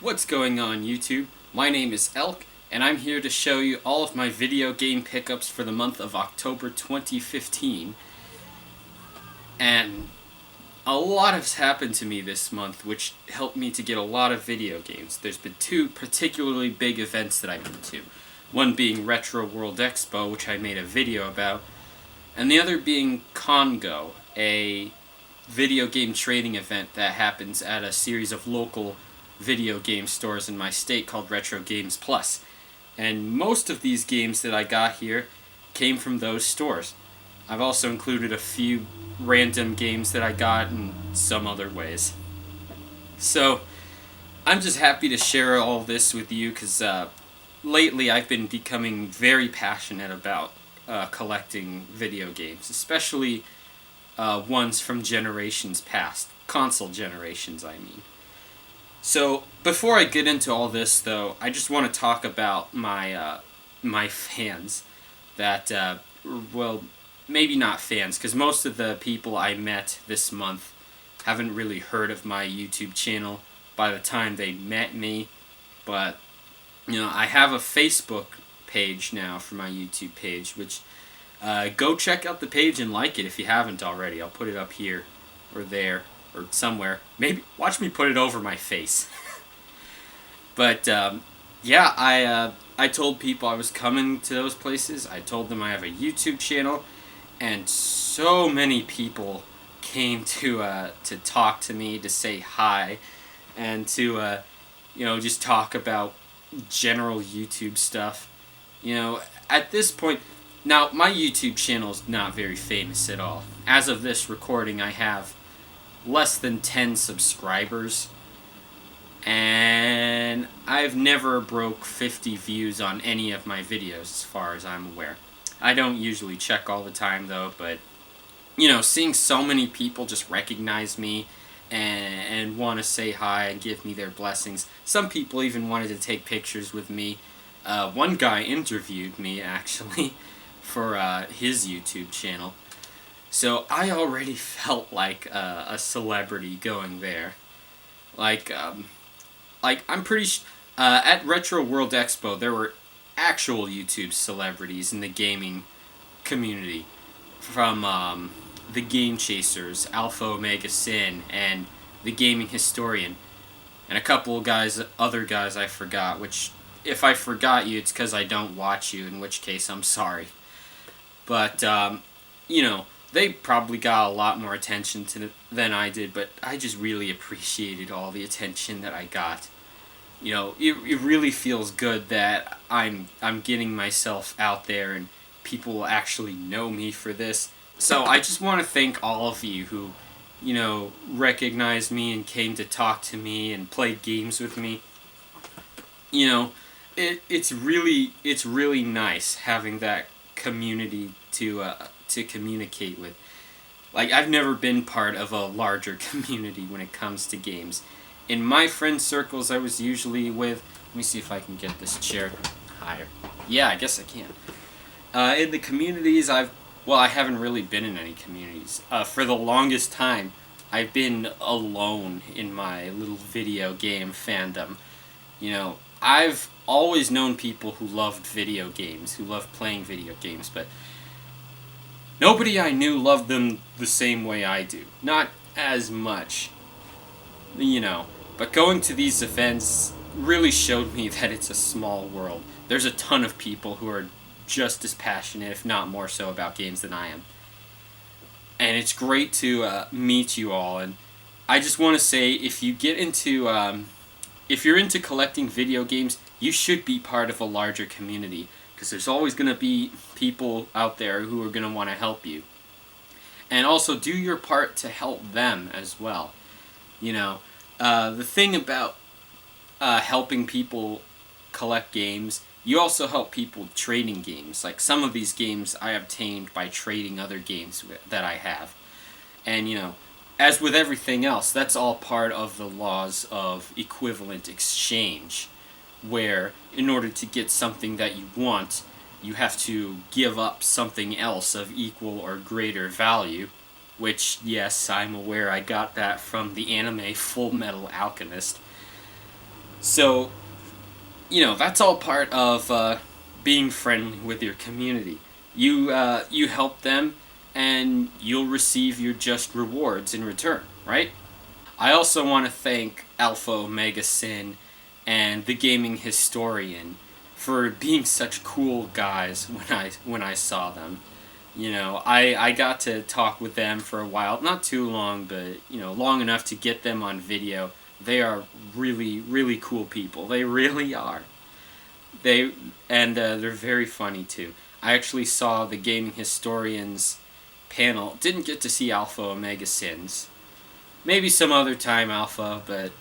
What's going on, YouTube? My name is Elk, and I'm here to show you all of my video game pickups for the month of October 2015. And a lot has happened to me this month, which helped me to get a lot of video games. There's been two particularly big events that I've been to. One being Retroworld Expo, which I made a video about, and the other being ConnGo, a video game trading event that happens at a series of local video game stores in my state called Retro Games Plus. And most of these games that I got here came from those stores. I've also included a few random games that I got in some other ways. So, I'm just happy to share all this with you because lately I've been becoming very passionate about collecting video games, especially ones from generations past. Console generations, I mean. So, before I get into all this, though, I just want to talk about my fans that, well, maybe not fans, because most of the people I met this month haven't really heard of my YouTube channel by the time they met me, but, I have a Facebook page now for my YouTube page, which, go check out the page and like it if you haven't already. I'll put it up here, or there, or somewhere. Maybe watch me put it over my face. But yeah, I told people I was coming to those places. I told them I have a YouTube channel, and so many people came to talk to me, to say hi, and to just talk about general YouTube stuff. At this point, now my YouTube channel is not very famous at all. As of this recording, I have less than 10 subscribers, and I've never broke 50 views on any of my videos as far as I'm aware. I don't usually check all the time though, but seeing so many people just recognize me and want to say hi and give me their blessings. Some people even wanted to take pictures with me. One guy interviewed me actually for his YouTube channel. So I already felt like a celebrity going there. I'm pretty at Retro World Expo there were actual YouTube celebrities in the gaming community, from the Game Chasers, Alpha Omega Sin, and the Gaming Historian, and a couple of other guys I forgot. Which, if I forgot you, it's because I don't watch you. In which case, I'm sorry. But they probably got a lot more attention than I did, but I just really appreciated all the attention that I got. It really feels good that I'm getting myself out there and people will actually know me for this. So I just want to thank all of you who, recognized me and came to talk to me and play games with me. It's really nice having that community to communicate with. I've never been part of a larger community when it comes to games. In my friend circles I was usually with, let me see if I can get this chair higher. Yeah, I guess I can. In the communities I haven't really been in any communities. For the longest time, I've been alone in my little video game fandom. I've always known people who loved video games, who loved playing video games, but nobody I knew loved them the same way I do. Not as much, but going to these events really showed me that it's a small world. There's a ton of people who are just as passionate, if not more so, about games than I am. And it's great to meet you all, and I just want to say, if you get into, if you're into collecting video games, you should be part of a larger community, because there's always going to be people out there who are going to want to help you. And also, do your part to help them as well. The thing about helping people collect games, you also help people trading games. Like, some of these games I obtained by trading other games that I have. And, as with everything else, that's all part of the laws of equivalent exchange, where in order to get something that you want, you have to give up something else of equal or greater value, which, yes, I'm aware I got that from the anime Full Metal Alchemist. So, that's all part of being friendly with your community. You help them, and you'll receive your just rewards in return, right? I also want to thank Alpha Omega Sin and the Gaming Historian for being such cool guys when I saw them. I got to talk with them for a while, not too long, but long enough to get them on video. They are really, really cool people. They really are. They're very funny too. I actually saw the Gaming Historians panel. Didn't get to see Alpha Omega Sins. Maybe some other time, Alpha, but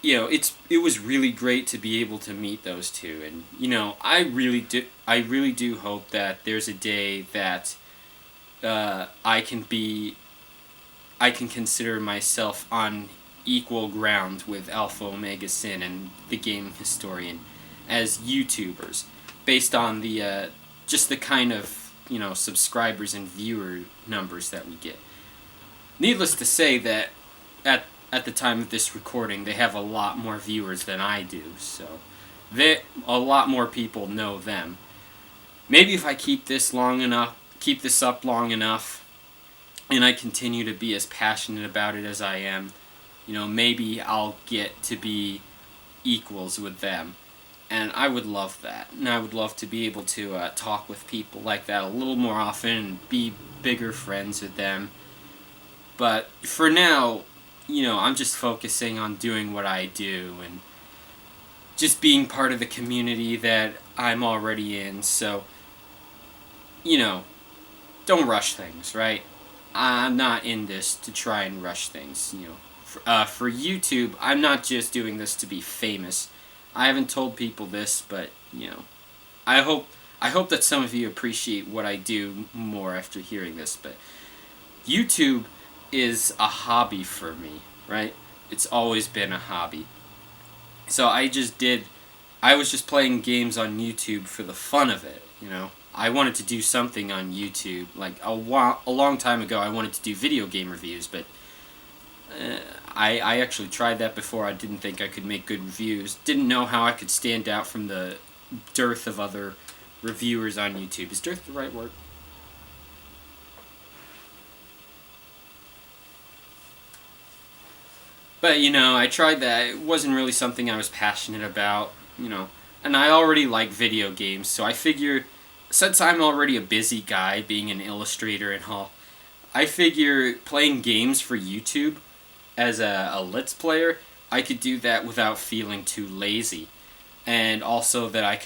it was really great to be able to meet those two, and I really do hope that there's a day that I can consider myself on equal ground with Alpha Omega Sin and the Gaming Historian as YouTubers, based on the just the kind of subscribers and viewer numbers that we get. Needless to say that at the time of this recording, they have a lot more viewers than I do, so a lot more people know them. Maybe if I keep this up long enough, and I continue to be as passionate about it as I am, maybe I'll get to be equals with them. And I would love that. And I would love to be able to talk with people like that a little more often and be bigger friends with them. But for now, I'm just focusing on doing what I do and just being part of the community that I'm already in. So, don't rush things, right? I'm not in this to try and rush things, For YouTube, I'm not just doing this to be famous. I haven't told people this, but, I hope that some of you appreciate what I do more after hearing this, but YouTube is a hobby for me, right? It's always been a hobby. So I was just playing games on YouTube for the fun of it, I wanted to do something on YouTube. Like a long time ago, I wanted to do video game reviews, but I actually tried that before. I didn't think I could make good reviews. Didn't know how I could stand out from the dearth of other reviewers on YouTube. Is dearth the right word? But, I tried that. It wasn't really something I was passionate about, And I already like video games, so I figure, since I'm already a busy guy, being an illustrator and all, I figure playing games for YouTube as a Let's Player, I could do that without feeling too lazy. And also that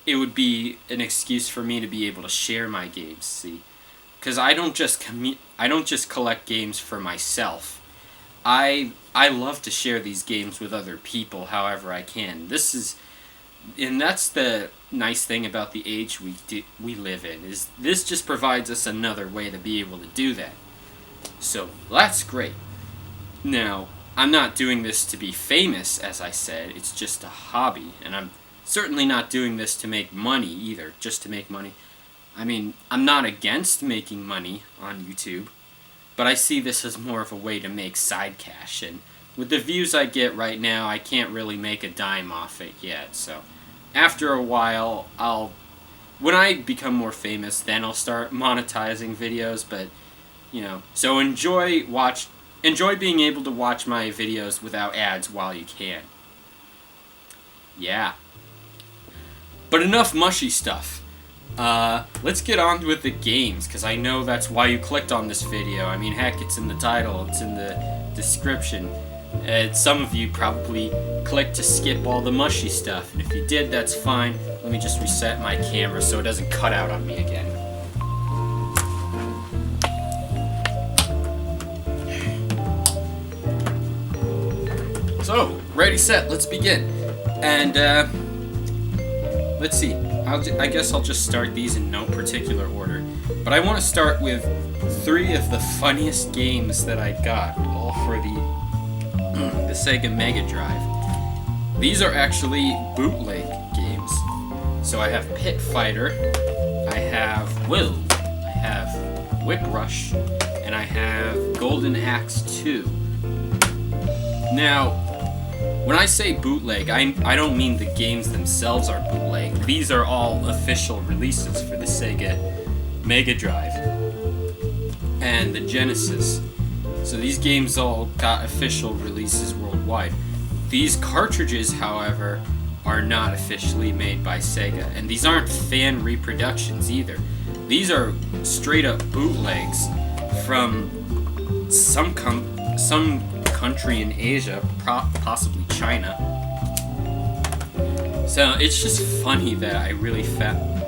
it would be an excuse for me to be able to share my games, see? Because I don't just collect games for myself. I love to share these games with other people however I can. And that's the nice thing about the age we live in, is this just provides us another way to be able to do that. So that's great. Now, I'm not doing this to be famous, as I said. It's just a hobby, and I'm certainly not doing this to make money either, just to make money. I mean, I'm not against making money on YouTube, but I see this as more of a way to make side cash, and with the views I get right now, I can't really make a dime off it yet, so after a while, when I become more famous, then I'll start monetizing videos, but, so enjoy being able to watch my videos without ads while you can. Yeah. But enough mushy stuff. Let's get on with the games, because I know that's why you clicked on this video. I mean, heck, it's in the title, it's in the description. Some of you probably clicked to skip all the mushy stuff, and if you did, that's fine. Let me just reset my camera so it doesn't cut out on me again. So, ready, set, let's begin. And, let's see. I guess I'll just start these in no particular order. But I want to start with 3 of the funniest games that I got, all for the Sega Mega Drive. These are actually bootleg games. So I have Pit Fighter, I have Will, I have Whip Rush, and I have Golden Axe 2. Now, When I say bootleg, I don't mean the games themselves are bootleg. These are all official releases for the Sega Mega Drive and the Genesis. So these games all got official releases worldwide. These cartridges, however, are not officially made by Sega, and these aren't fan reproductions either. These are straight up bootlegs from some country in Asia, possibly China. So it's just funny that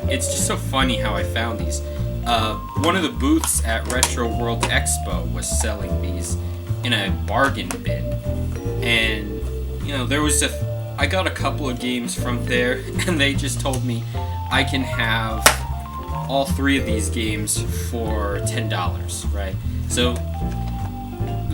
it's just so funny how I found these. One of the booths at Retroworld Expo was selling these in a bargain bin, and I got a couple of games from there, and they just told me I can have all 3 of these games for $10, right? So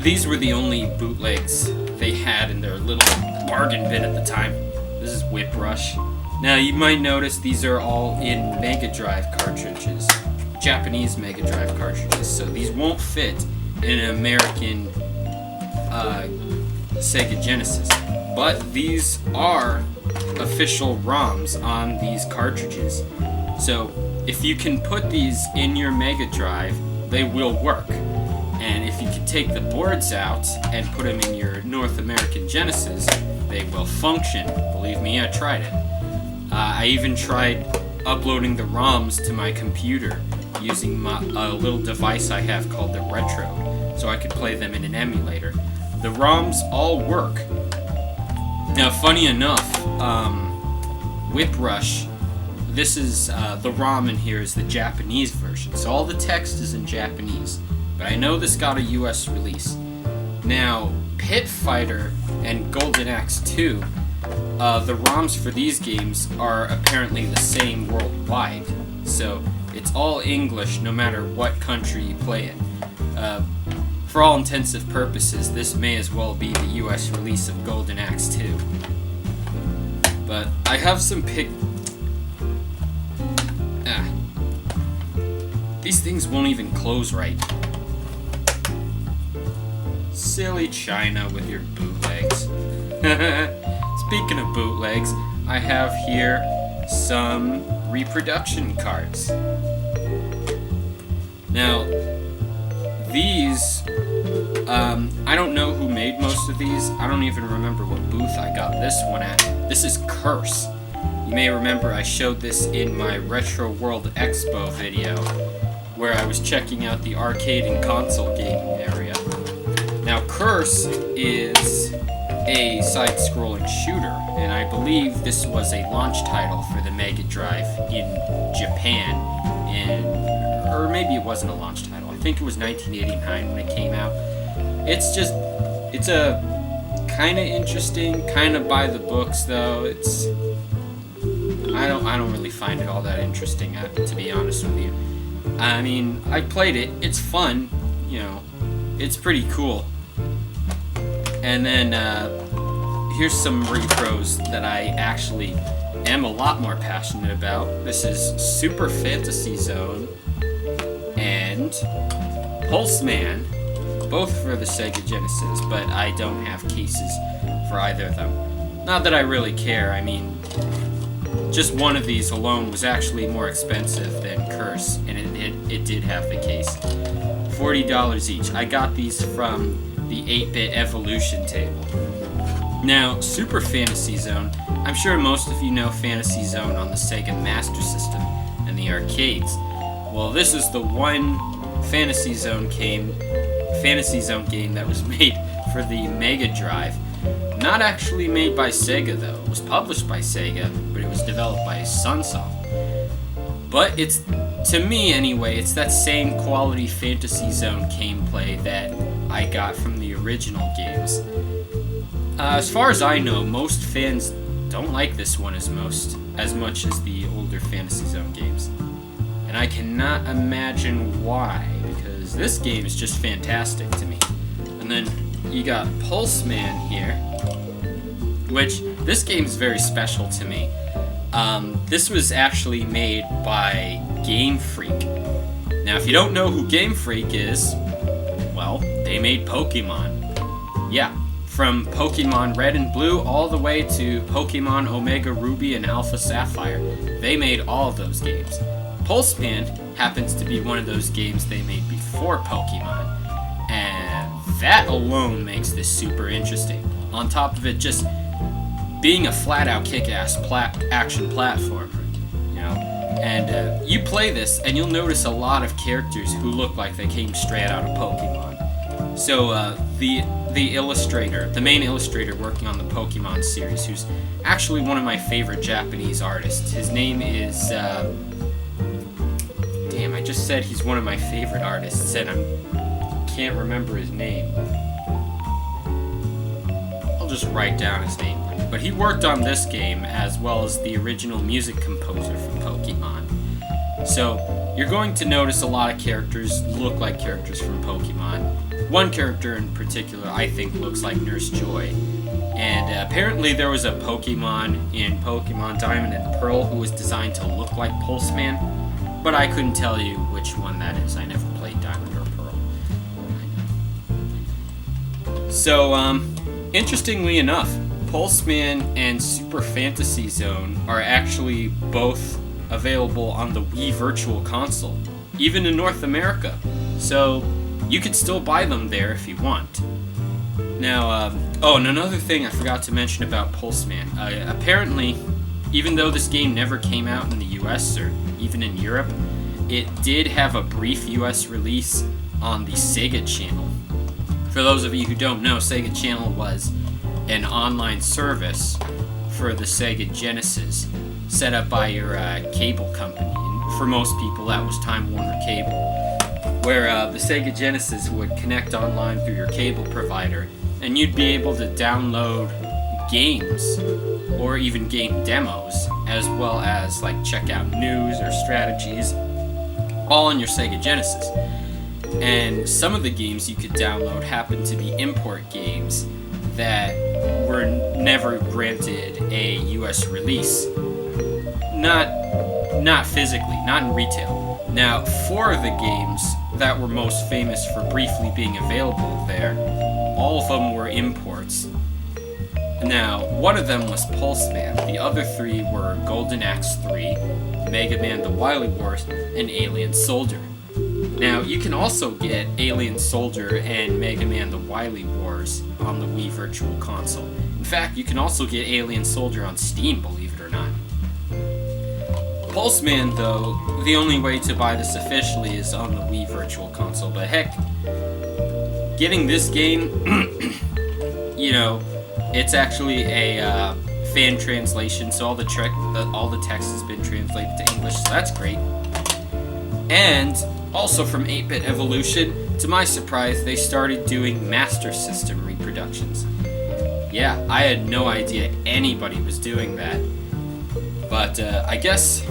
these were the only bootlegs they had in their little bargain bin at the time. This is Whip Rush. Now you might notice these are all in Mega Drive cartridges, Japanese Mega Drive cartridges, so these won't fit in an American Sega Genesis. But these are official ROMs on these cartridges. So if you can put these in your Mega Drive, they will work. And if you can take the boards out and put them in your North American Genesis, they will function. Believe me, I tried it. I even tried uploading the ROMs to my computer using a little device I have called the Retroworld, so I could play them in an emulator. The ROMs all work. Now, funny enough, Whip Rush, this is, the ROM in here is the Japanese version, so all the text is in Japanese, but I know this got a US release. Now, Pit Fighter and Golden Axe 2, the ROMs for these games are apparently the same worldwide, so it's all English no matter what country you play in. For all intensive purposes, this may as well be the US release of Golden Axe 2. But I have some these things won't even close right. Silly China with your bootlegs. Speaking of bootlegs, I have here some reproduction cards. Now, these, I don't know who made most of these. I don't even remember what booth I got this one at. This is Curse. You may remember I showed this in my Retroworld Expo video, where I was checking out the arcade and console gaming area. Now, Curse is a side-scrolling shooter, and I believe this was a launch title for the Mega Drive in Japan, or maybe it wasn't a launch title. I think it was 1989 when it came out. It's a kind of interesting, kind of by the books though. I don't really find it all that interesting, to be honest with you. I mean, I played it. It's fun, it's pretty cool. And then here's some repros that I actually am a lot more passionate about. This is Super Fantasy Zone and Pulseman, both for the Sega Genesis, but I don't have cases for either of them. Not that I really care. I mean, just one of these alone was actually more expensive than Curse, and it did have the case. $40 each. I got these from the 8-bit Evolution table. Now, Super Fantasy Zone, I'm sure most of you know Fantasy Zone on the Sega Master System and the arcades. Well, this is the one Fantasy Zone game that was made for the Mega Drive. Not actually made by Sega though. It was published by Sega, but it was developed by Sunsoft. But it's, to me anyway, it's that same quality Fantasy Zone gameplay that I got from the original games. As far as I know, most fans don't like this one as much as the older Fantasy Zone games. And I cannot imagine why, because this game is just fantastic to me. And then you got Pulseman here, which this game is very special to me. This was actually made by Game Freak. Now, if you don't know who Game Freak is, well, they made Pokemon. Yeah, From Pokemon Red and Blue all the way to Pokemon Omega Ruby and Alpha Sapphire. They made all of those games. Pulseman happens to be one of those games they made before Pokemon, and that alone makes this super interesting. On top of it just being a flat-out kick-ass action platformer, you know. And you play this, and you'll notice a lot of characters who look like they came straight out of Pokemon. So the illustrator, the main illustrator working on the Pokemon series, who's actually one of my favorite Japanese artists. His name is damn, I just said he's one of my favorite artists, and I can't remember his name. I'll just write down his name. But he worked on this game as well as the original music composer from Pokemon. So you're going to notice a lot of characters look like characters from Pokemon. One character in particular I think looks like Nurse Joy. And apparently there was a Pokemon in Pokemon Diamond and Pearl who was designed to look like Pulseman, but I couldn't tell you which one that is. I never played Diamond or Pearl. So, interestingly enough, Pulseman and Super Fantasy Zone are actually both available on the Wii Virtual Console, even in North America. So you could still buy them there if you want. Now, and another thing I forgot to mention about Pulseman. Apparently, even though this game never came out in the US or even in Europe, it did have a brief US release on the Sega Channel. For those of you who don't know, Sega Channel was an online service for the Sega Genesis set up by your cable company. And for most people, that was Time Warner Cable, where the Sega Genesis would connect online through your cable provider, and you'd be able to download games or even game demos, as well as like check out news or strategies, all on your Sega Genesis. And some of the games you could download happened to be import games that were never granted a US release. Not physically, not in retail. Now, 4 of the games that were most famous for briefly being available there, all of them were imports. Now, one of them was Pulseman. The other 3 were Golden Axe 3, Mega Man The Wily Wars, and Alien Soldier. Now, you can also get Alien Soldier and Mega Man The Wily Wars on the Wii Virtual Console. In fact, you can also get Alien Soldier on Steam, believe it or not. Pulseman, though, the only way to buy this officially is on the Wii Virtual Console. But heck, getting this game, you know, it's actually a fan translation, so all the text has been translated to English, so that's great. And also from 8-Bit Evolution, to my surprise, they started doing Master System reproductions. Yeah, I had no idea anybody was doing that. But I guess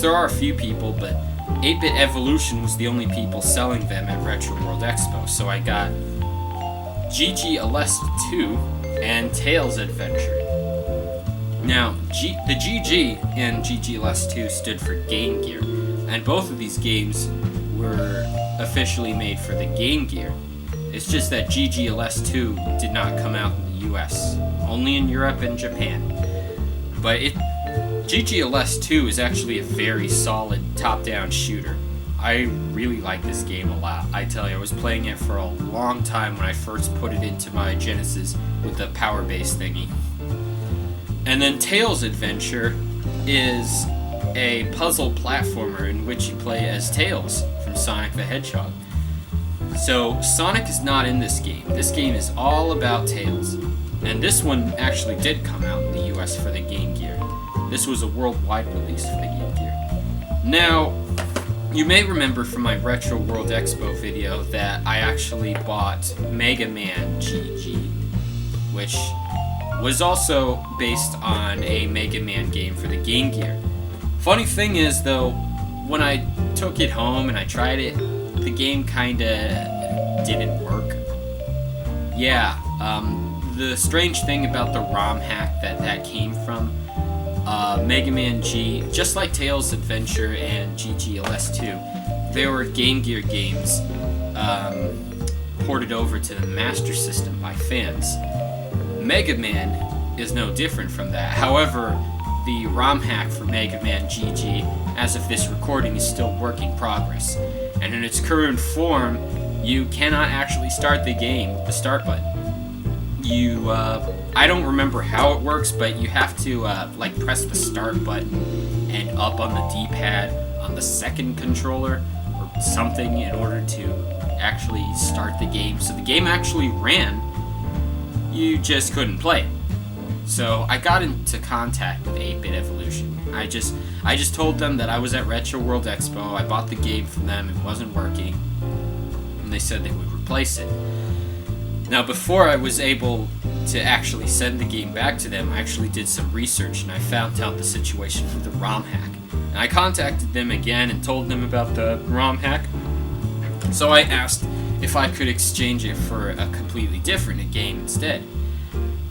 there are a few people, but 8-Bit Evolution was the only people selling them at Retroworld Expo, so I got GG Aleste 2 and Tails Adventure. Now, the GG and GG Aleste 2 stood for Game Gear, and both of these games were officially made for the Game Gear. It's just that GG Aleste 2 did not come out in the US, only in Europe and Japan. But GG Aleste 2 is actually a very solid top-down shooter. I really like this game a lot. I tell you, I was playing it for a long time when I first put it into my Genesis with the power base thingy. And then Tails Adventure is a puzzle platformer in which you play as Tails from Sonic the Hedgehog. So Sonic is not in this game. This game is all about Tails. And this one actually did come out in the US for the Game Gear. This was a worldwide release for the Game Gear. Now, you may remember from my Retro World Expo video that I actually bought Mega Man GG, which was also based on a Mega Man game for the Game Gear. Funny thing is, though, when I took it home and I tried it, the game kinda didn't work. Yeah, the strange thing about the ROM hack that came from Mega Man G, just like Tails Adventure and GG Aleste 2, they were Game Gear games ported over to the Master System by fans. Mega Man is no different from that. However, the ROM hack for Mega Man GG, as of this recording, is still work in progress. And in its current form, you cannot actually start the game with the start button. I don't remember how it works, but you have to, press the start button and up on the D-pad on the second controller or something in order to actually start the game. So the game actually ran, you just couldn't play it. So I got into contact with 8-Bit Evolution. I just told them that I was at Retroworld Expo, I bought the game from them, it wasn't working, and they said they would replace it. Now, before I was able to actually send the game back to them, I actually did some research and I found out the situation with the ROM hack. And I contacted them again and told them about the ROM hack. So I asked if I could exchange it for a completely different game instead.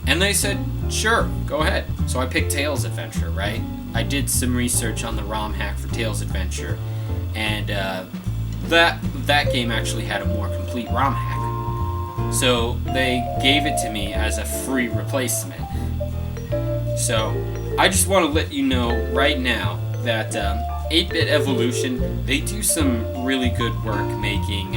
And they said, sure, go ahead. So I picked Tails Adventure, right? I did some research on the ROM hack for Tails Adventure, and that game actually had a more complete ROM hack. So they gave it to me as a free replacement. So I just want to let you know right now that 8-Bit Evolution, they do some really good work making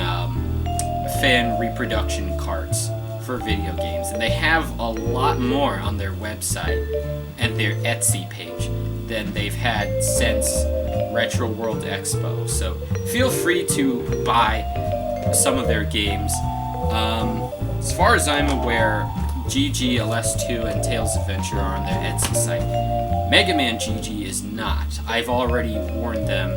fan reproduction cards for video games, and they have a lot more on their website and their Etsy page than they've had since Retroworld Expo. So feel free to buy some of their games. As far as I'm aware, GG, LS2, and Tails Adventure are on their Etsy site. Mega Man GG is not. I've already warned them